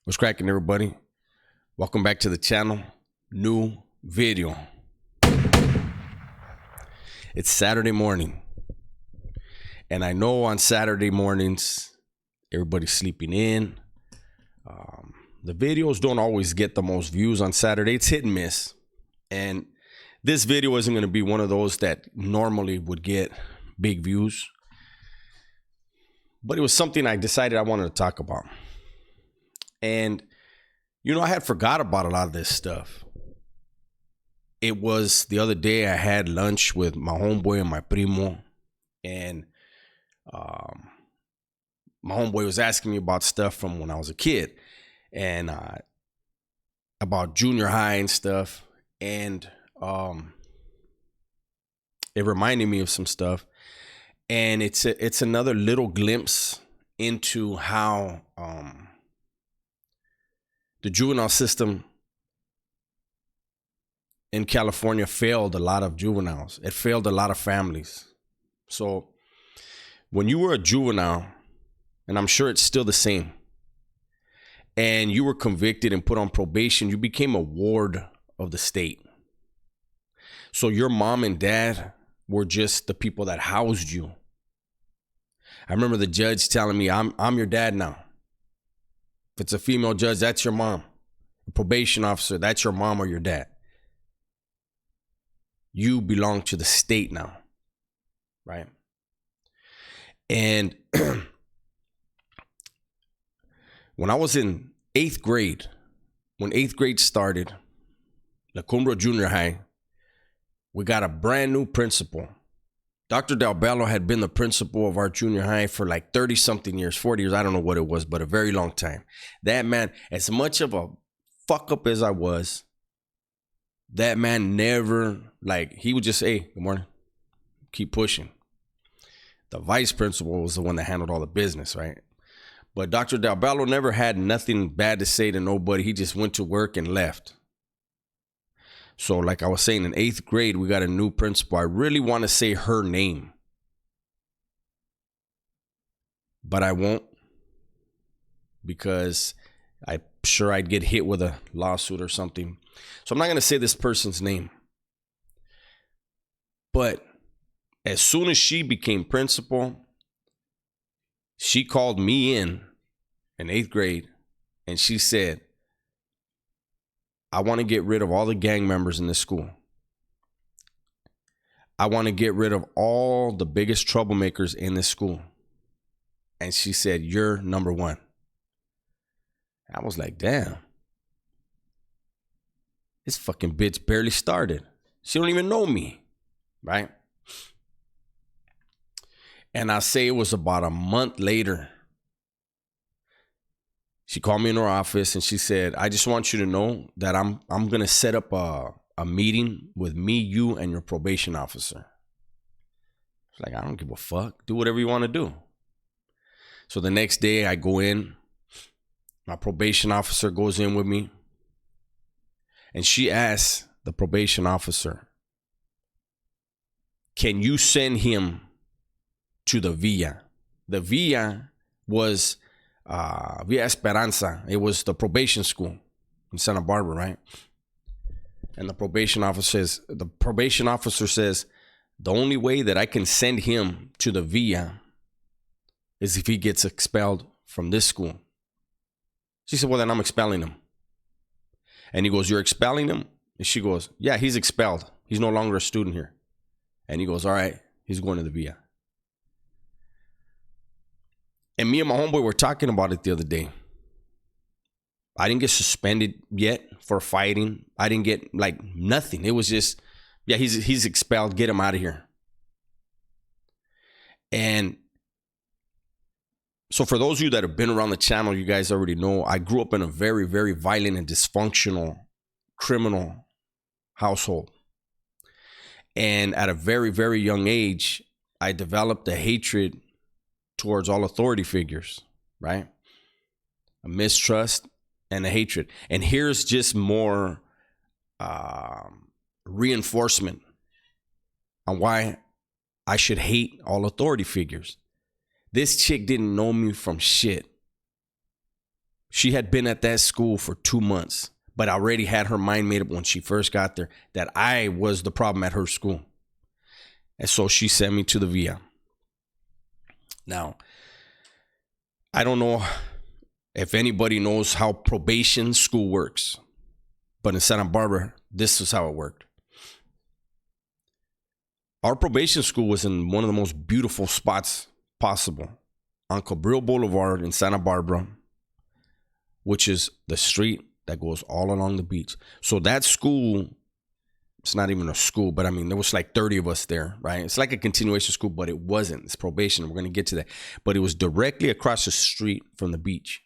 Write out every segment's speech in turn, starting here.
What's cracking, everybody? Welcome back to the channel. New video. It's Saturday morning. And I know on Saturday mornings, everybody's sleeping in. The videos don't always get the most views on Saturday. It's hit and miss. And this video isn't going to be one of those that normally would get big views. But it was something I decided I wanted to talk about. And, you know, I had forgot about a lot of this stuff. It was the other day I had lunch with my homeboy and my primo. And my homeboy was asking me about stuff from when I was a kid. And about junior high and stuff. And it reminded me of some stuff. And it's another little glimpse into how the juvenile system in California failed a lot of juveniles. It failed a lot of families. So when you were a juvenile, and I'm sure it's still the same, and you were convicted and put on probation, you became a ward of the state. So your mom and dad were just the people that housed you. I remember the judge telling me, I'm your dad now. If it's a female judge, that's your mom. A probation officer, that's your mom or your dad. You belong to the state now, right? And when I was in 8th grade, when 8th grade started, La Cumbra Junior High, we got a brand new principal. Dr. Del Bello had been the principal of our junior high for like 30-something years, 40 years, I don't know what it was, but a very long time. That man, as much of a fuck up as I was, that man never, he would just say, good morning, keep pushing. The vice principal was the one that handled all the business, right? But Dr. Del Bello never had nothing bad to say to nobody. He just went to work and left. So like I was saying, in 8th grade, we got a new principal. I really want to say her name, but I won't, because I'm sure I'd get hit with a lawsuit or something. So I'm not going to say this person's name. But as soon as she became principal, she called me in 8th grade, and she said, I want to get rid of all the gang members in this school. I want to get rid of all the biggest troublemakers in this school. And she said, you're number one. I was like, damn. This fucking bitch barely started. She don't even know me, right? And I say it was about a month later. She called me in her office and she said, I just want you to know that I'm going to set up a meeting with me, you, and your probation officer. It's like, I don't give a fuck. Do whatever you want to do. So the next day I go in. My probation officer goes in with me. And she asks the probation officer, can you send him to the Villa? The Villa was Villa Esperanza. It was the probation school in Santa Barbara, right? And the probation officer says, the only way that I can send him to the Villa is if he gets expelled from this school. She said, well, then I'm expelling him. And he goes, you're expelling him? And she goes, yeah, he's expelled. He's no longer a student here. And he goes, all right, he's going to the Villa. And me and my homeboy were talking about it the other day. I didn't get suspended yet for fighting. I didn't get nothing. It was just, yeah, he's expelled. Get him out of here. And so for those of you that have been around the channel, you guys already know I grew up in a very, very violent and dysfunctional criminal household. And at a very, very young age, I developed a hatred towards all authority figures, right? A mistrust and a hatred. And here's just more reinforcement on why I should hate all authority figures. This chick didn't know me from shit. She had been at that school for 2 months, but already had her mind made up when she first got there that I was the problem at her school. And so she sent me to the VIA. Now, I don't know if anybody knows how probation school works, but in Santa Barbara, this is how it worked. Our probation school was in one of the most beautiful spots possible on Cabrillo Boulevard in Santa Barbara, which is the street that goes all along the beach. So that school, it's not even a school, but I mean, there was like 30 of us there, right? It's like a continuation school, but it wasn't. It's probation. We're going to get to that. But it was directly across the street from the beach.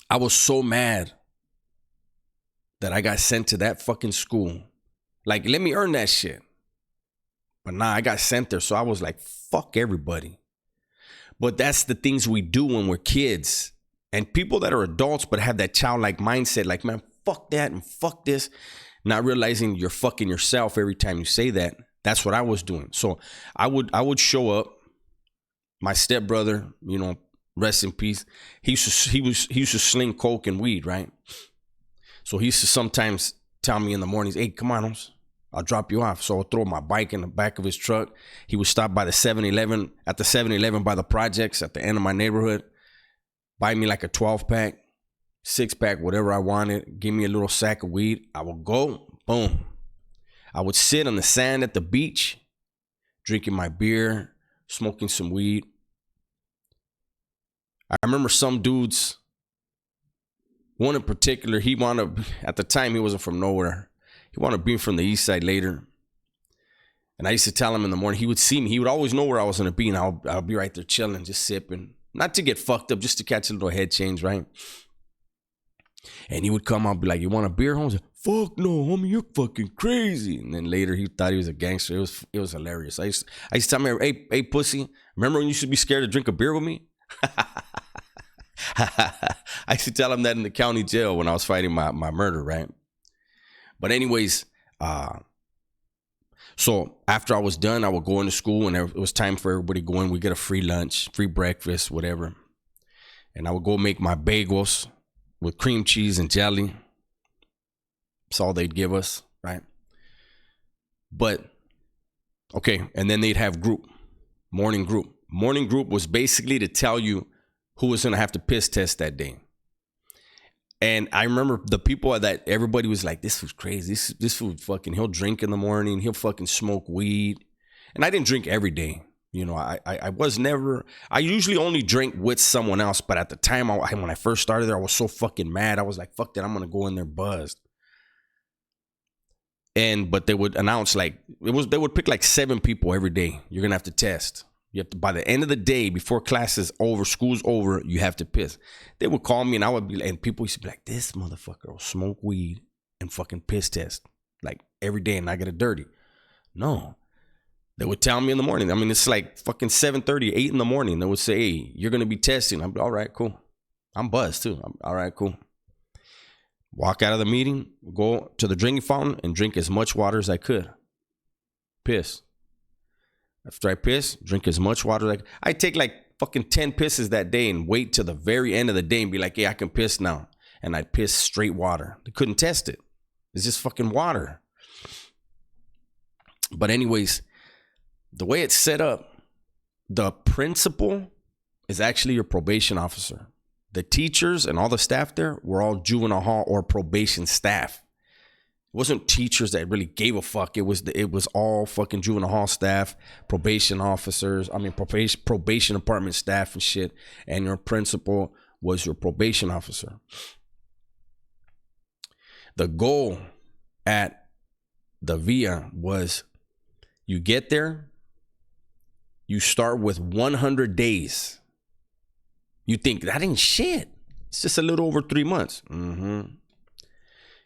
I was so mad that I got sent to that fucking school. Like, let me earn that shit. But nah, I got sent there. So I was like, fuck everybody. But that's the things we do when we're kids. And people that are adults but have that childlike mindset, like, man, fuck that and fuck this. Not realizing you're fucking yourself every time you say that. That's what I was doing. So I would show up. My stepbrother, you know, rest in peace. He used to sling coke and weed, right? So he used to sometimes tell me in the mornings, hey, come on, I'll drop you off. So I'll throw my bike in the back of his truck. He would stop by the 7-Eleven, at the 7-Eleven by the projects at the end of my neighborhood, buy me like a 12-pack, 6-pack, whatever I wanted, give me a little sack of weed. I would go, boom. I would sit on the sand at the beach, drinking my beer, smoking some weed. I remember some dudes, one in particular, he wanted, at the time he wasn't from nowhere. He wanted to be from the east side later. And I used to tell him in the morning, he would see me. He would always know where I was going to be. And I'll be right there chilling, just sipping. Not to get fucked up, just to catch a little head change, right? And he would come out and be like, you want a beer, homie? Fuck no, homie, you're fucking crazy. And then later he thought he was a gangster. It was hilarious. I used to tell him, hey, pussy, remember when you used to be scared to drink a beer with me? I used to tell him that in the county jail when I was fighting my murder, right? But anyways, so after I was done, I would go into school and it was time for everybody to go in. We get a free lunch, free breakfast, whatever. And I would go make my bagels with cream cheese and jelly. That's all they'd give us, right? But, okay, and then they'd have morning group. Morning group was basically to tell you who was going to have to piss test that day. And I remember the people that everybody was like, this was crazy. This fool fucking, he'll drink in the morning. He'll fucking smoke weed. And I didn't drink every day. You know, I was never, I usually only drink with someone else. But at the time, when I first started there, I was so fucking mad. I was like, fuck that, I'm going to go in there buzzed. But they would announce like, they would pick like 7 people every day. You're going to have to test. You have to, by the end of the day, before class is over, school's over, you have to piss. They would call me and I would be, and people used to be like, this motherfucker will smoke weed and fucking piss test like every day and not get it dirty. No. They would tell me in the morning. I mean, it's like fucking 7:30, 8 in the morning. They would say, hey, you're going to be testing. I'm all right, cool. I'm buzzed too. All right, cool. Walk out of the meeting, go to the drinking fountain and drink as much water as I could. Piss. After I piss, drink as much water as I take like fucking 10 pisses that day and wait till the very end of the day and be like, hey, I can piss now. And I'd piss straight water. They couldn't test it. It's just fucking water. But anyways, the way it's set up, the principal is actually your probation officer. The teachers and all the staff there were all juvenile hall or probation staff. It wasn't teachers that really gave a fuck. It was all fucking juvenile hall staff, probation officers. I mean, probation department staff and shit. And your principal was your probation officer. The goal at the VIA was you get there, you start with 100 days. You think that ain't shit. It's just a little over 3 months. Mm-hmm.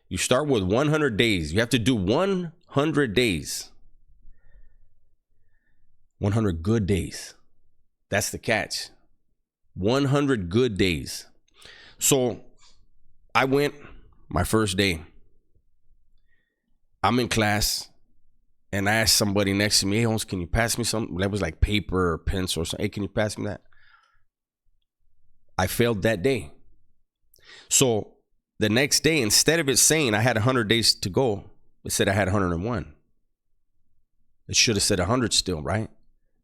You start with 100 days. You have to do 100 days. 100 good days. That's the catch. 100 good days. So I went my first day. I'm in class and I asked somebody next to me, hey, Holmes, can you pass me something? That was like paper or pencil or something. Hey, can you pass me that? I failed that day. So the next day, instead of it saying I had 100 days to go, it said I had 101. It should have said 100 still, right?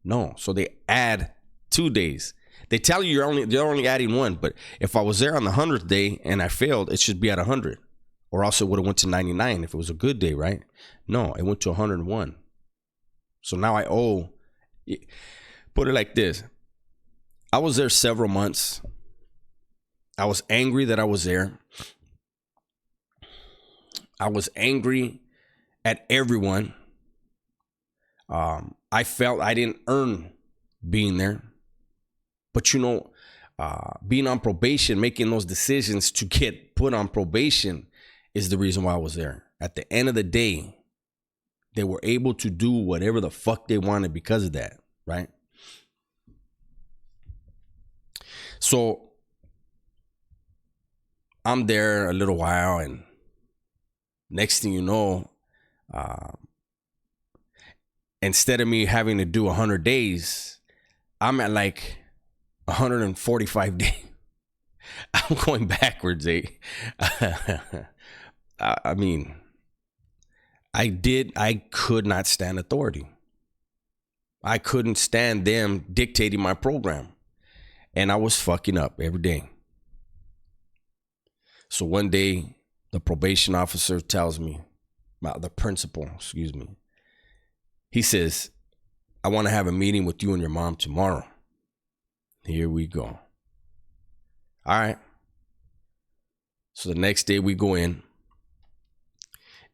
No. So they add 2 days. They tell you they're only adding one, but if I was there on the 100th day and I failed, it should be at 100, or else it would have went to 99 if it was a good day, right? No, it went to 101. So now I owe. Put it like this: I was there several months. I was angry that I was there. I was angry at everyone. I felt I didn't earn being there. But being on probation, making those decisions to get put on probation is the reason why I was there. At the end of the day, they were able to do whatever the fuck they wanted because of that, right? So I'm there a little while, and next thing you know, instead of me having to do 100 days, I'm at like 145 days. I'm going backwards, eh? I mean, I could not stand authority. I couldn't stand them dictating my program. And I was fucking up every day. So one day, the probation officer tells me, the principal, excuse me, he says, I want to have a meeting with you and your mom tomorrow. Here we go. All right. So the next day we go in,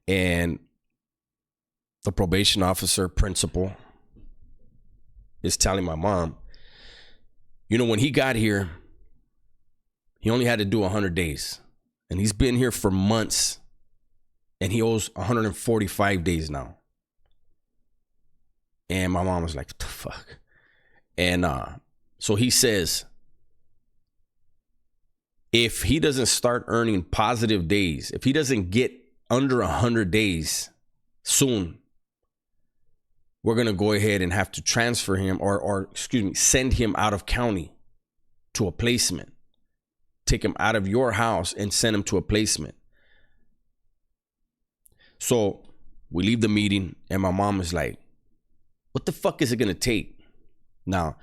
and the probation officer, principal, is telling my mom, when he got here, he only had to do 100 days. And he's been here for months, and he owes 145 days now. And my mom was like, what the fuck? And so he says, if he doesn't start earning positive days, if he doesn't get under 100 days soon, we're going to go ahead and have to transfer him or send him out of county to a placement. Take him out of your house and send him to a placement. So we leave the meeting, and my mom is like, what the fuck is it going to take? Now,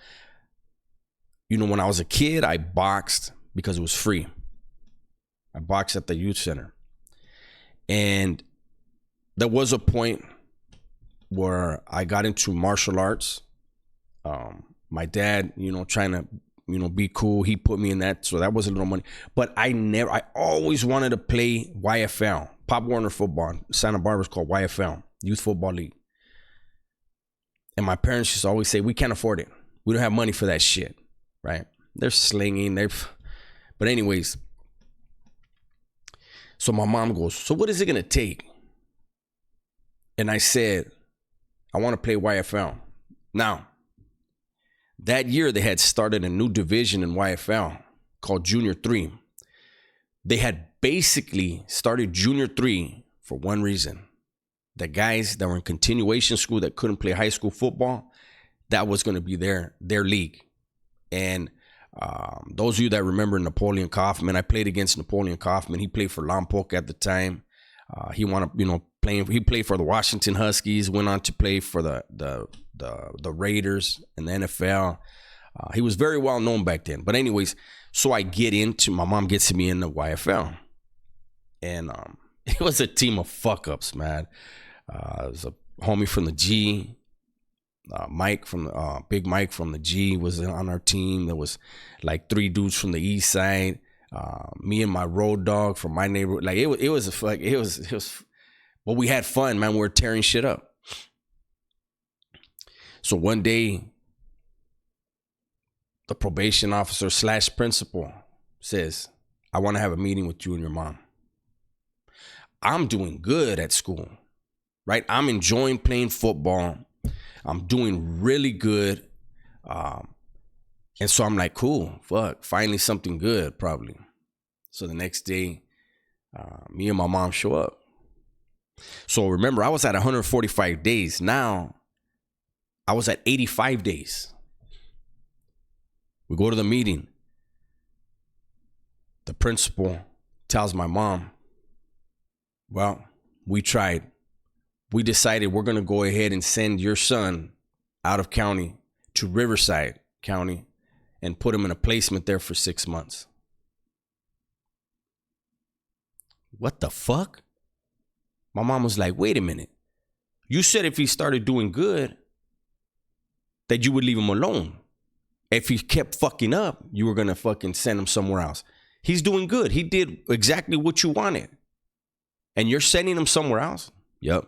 when I was a kid, I boxed because it was free. I boxed at the youth center. And there was a point where I got into martial arts. My dad, trying to, be cool. He put me in that. So that was a little money. But I always wanted to play YFL, Pop Warner football. Santa Barbara's called YFL, Youth Football League. And my parents just always say, we can't afford it. We don't have money for that shit, right? They're slinging. But anyways, so my mom goes, so what is it going to take? And I said, I want to play YFL. Now, that year they had started a new division in YFL called Junior 3. They had basically started Junior 3 for one reason. The guys that were in continuation school that couldn't play high school football, that was going to be their league. And those of you that remember Napoleon Kaufman, I played against Napoleon Kaufman. He played for Lompoc at the time. He he played for the Washington Huskies, went on to play for the Raiders and the NFL. He was very well known back then. But anyways, so my mom gets me in the YFL. And it was a team of fuck-ups, man. It was a homie from the G. Mike from Big Mike from the G was on our team. There was like 3 dudes from the East Side. Me and my road dog from my neighborhood. Like it was. But we had fun, man. We were tearing shit up. So one day, the probation officer / principal says, I want to have a meeting with you and your mom. I'm doing good at school, right? I'm enjoying playing football. I'm doing really good. And so I'm like, cool, fuck, finally something good, probably. So the next day, me and my mom show up. So remember, I was at 145 days. Now, I was at 85 days. We go to the meeting. The principal tells my mom, well, we tried. We decided we're going to go ahead and send your son out of county to Riverside County and put him in a placement there for 6 months. What the fuck? My mom was like, wait a minute. You said if he started doing good, that you would leave him alone. If he kept fucking up, you were going to fucking send him somewhere else. He's doing good. He did exactly what you wanted. And you're sending him somewhere else? Yep.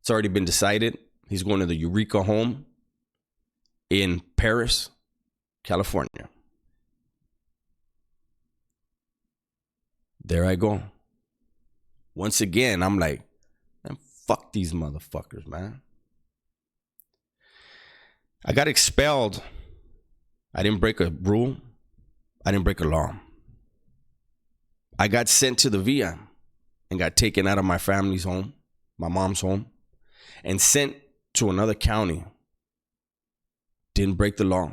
It's already been decided. He's going to the Eureka home in Paris, California. There I go. Once again, I'm like, man, fuck these motherfuckers, man. I got expelled. I didn't break a rule. I didn't break a law. I got sent to the VIA and got taken out of my family's home, my mom's home, and sent to another county. Didn't break the law.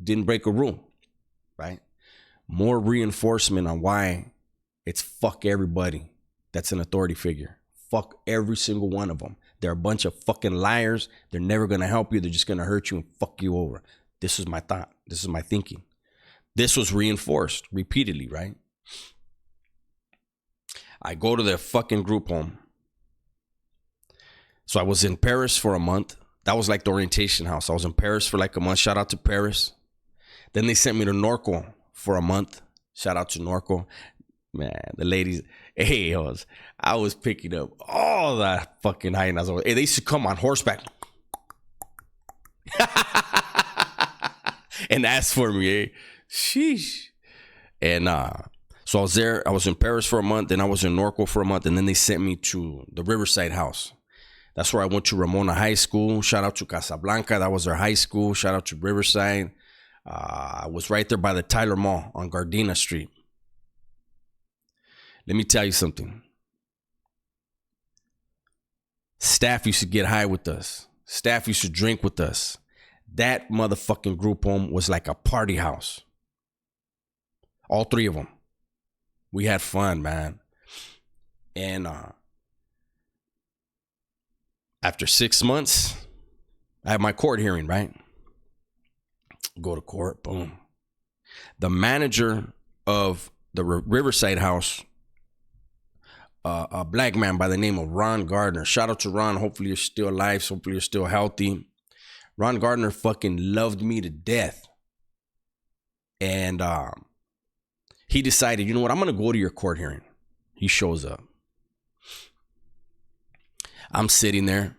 Didn't break a rule, right? More reinforcement on why it's fuck everybody that's an authority figure. Fuck every single one of them. They're a bunch of fucking liars. They're never going to help you. They're just going to hurt you and fuck you over. This is my thought. This is my thinking. This was reinforced repeatedly, right? I go to their fucking group home. So I was in Paris for a month. That was like the orientation house. I was in Paris for like a month. Shout out to Paris. Then they sent me to Norco for a month. Shout out to Norco. Man, the ladies, hey, I was picking up all that fucking hyenas. Hey, they used to come on horseback and ask for me, eh? Sheesh. And so I was there. I was in Paris for a month. Then I was in Norco for a month. And then they sent me to the Riverside house. That's where I went to Ramona High School. Shout out to Casablanca. That was their high school. Shout out to Riverside. I was right there by the Tyler Mall on Gardena Street. Let me tell you something. Staff used to get high with us. Staff used to drink with us. That motherfucking group home was like a party house. All three of them. We had fun, man. And after 6 months, I had my court hearing, right? Go to court, boom. The manager of the Riverside house, a black man by the name of Ron Gardner. Shout out to Ron. Hopefully you're still alive. Hopefully you're still healthy. Ron Gardner fucking loved me to death. And he decided, you know what? I'm going to go to your court hearing. He shows up. I'm sitting there.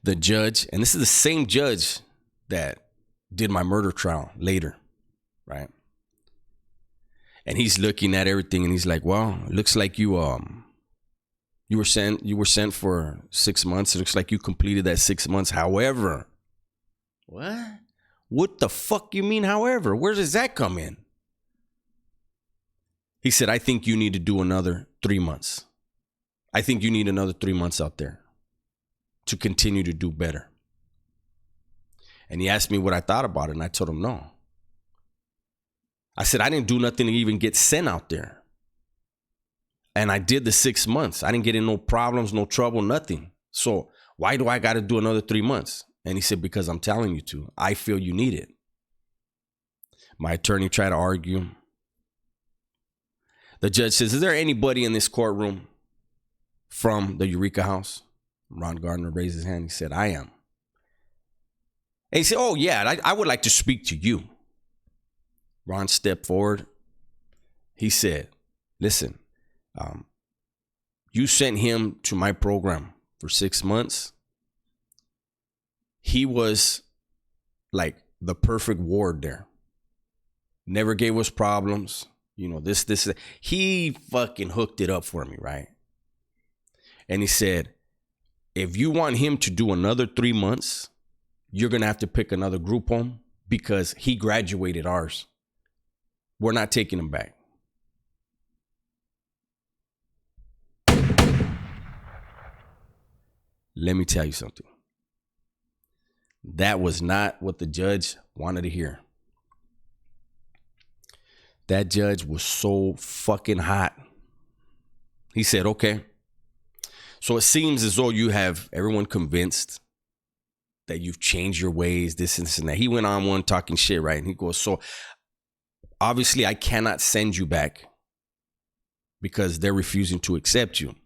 The judge, and this is the same judge that did my murder trial later, right? And he's looking at everything and he's like, well, it looks like you were sent for 6 months. It looks like you completed that 6 months. However, what the fuck you mean, however? Where does that come in? He said, I think you need to do another 3 months. I think you need another 3 months out there to continue to do better. And he asked me what I thought about it. And I told him no. I said, I didn't do nothing to even get sent out there. And I did the 6 months. I didn't get in no problems, no trouble, nothing. So why do I got to do another 3 months? And he said, because I'm telling you to. I feel you need it. My attorney tried to argue. The judge says, is there anybody in this courtroom from the Eureka house? Ron Gardner raised his hand. He said, I am. And he said, oh, yeah, I would like to speak to you. Ron stepped forward. He said, listen, you sent him to my program for 6 months. He was like the perfect ward there. Never gave us problems. You know, this. He fucking hooked it up for me, right? And he said, if you want him to do another 3 months, you're going to have to pick another group home because he graduated ours. We're not taking him back. Let me tell you something. That was not what the judge wanted to hear. That judge was so fucking hot. He said, okay. So it seems as though you have everyone convinced that you've changed your ways, this and that. He went on one talking shit, right? And he goes, so obviously I cannot send you back because they're refusing to accept you.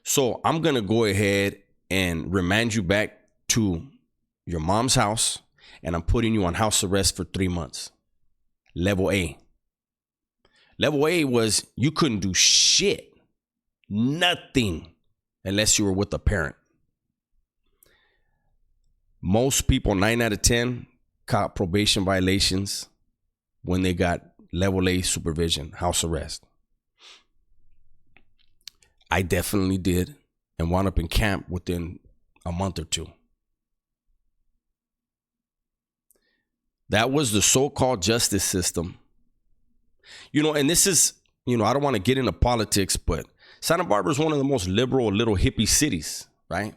So I'm going to go ahead and remand you back to your mom's house, and I'm putting you on house arrest for 3 months. Level A. Level A was you couldn't do shit, nothing, unless you were with a parent. Most people, 9 out of 10, caught probation violations when they got level A supervision, house arrest. I definitely did, and wound up in camp within a month or two. That was the so-called justice system. And this is, I don't want to get into politics, but Santa Barbara is one of the most liberal little hippie cities, right?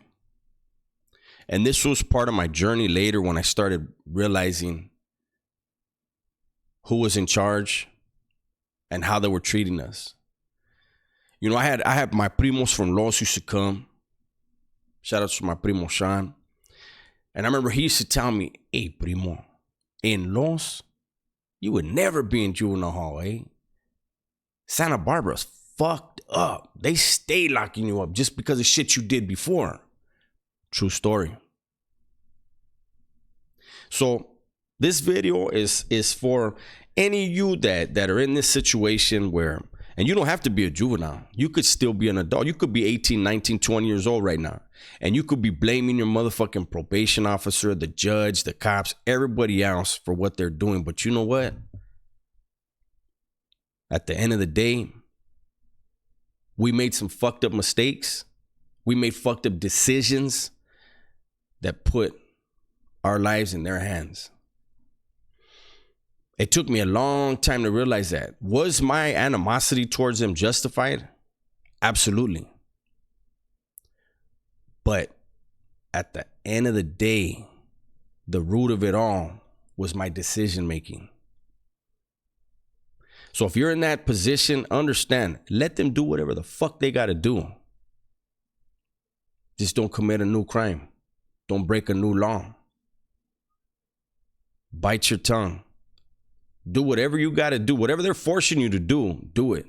And this was part of my journey later when I started realizing who was in charge and how they were treating us. I had my primos from Los used to come. Shout out to my primo Sean. And I remember he used to tell me, hey, primo, in Los, you would never be in juvenile hall, eh? Santa Barbara's fucked up. They stay locking you up just because of shit you did before. True story. So this video is for any of you that are in this situation where, and you don't have to be a juvenile. You could still be an adult. You could be 18, 19, 20 years old right now. And you could be blaming your motherfucking probation officer, the judge, the cops, everybody else for what they're doing. But you know what? At the end of the day, we made some fucked up mistakes. We made fucked up decisions that put our lives in their hands. It took me a long time to realize that. Was my animosity towards them justified? Absolutely. But at the end of the day, the root of it all was my decision making. So if you're in that position, understand, let them do whatever the fuck they got to do. Just don't commit a new crime. Don't break a new law. Bite your tongue. Do whatever you got to do. Whatever they're forcing you to do it.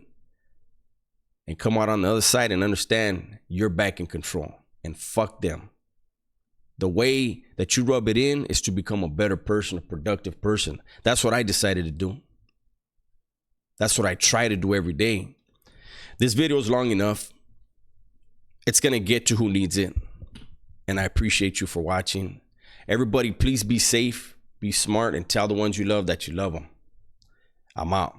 And come out on the other side and understand you're back in control. And fuck them. The way that you rub it in is to become a better person, a productive person. That's what I decided to do. That's what I try to do every day. This video is long enough. It's going to get to who needs it. And I appreciate you for watching. Everybody, please be safe, be smart, and tell the ones you love that you love them. I'm out.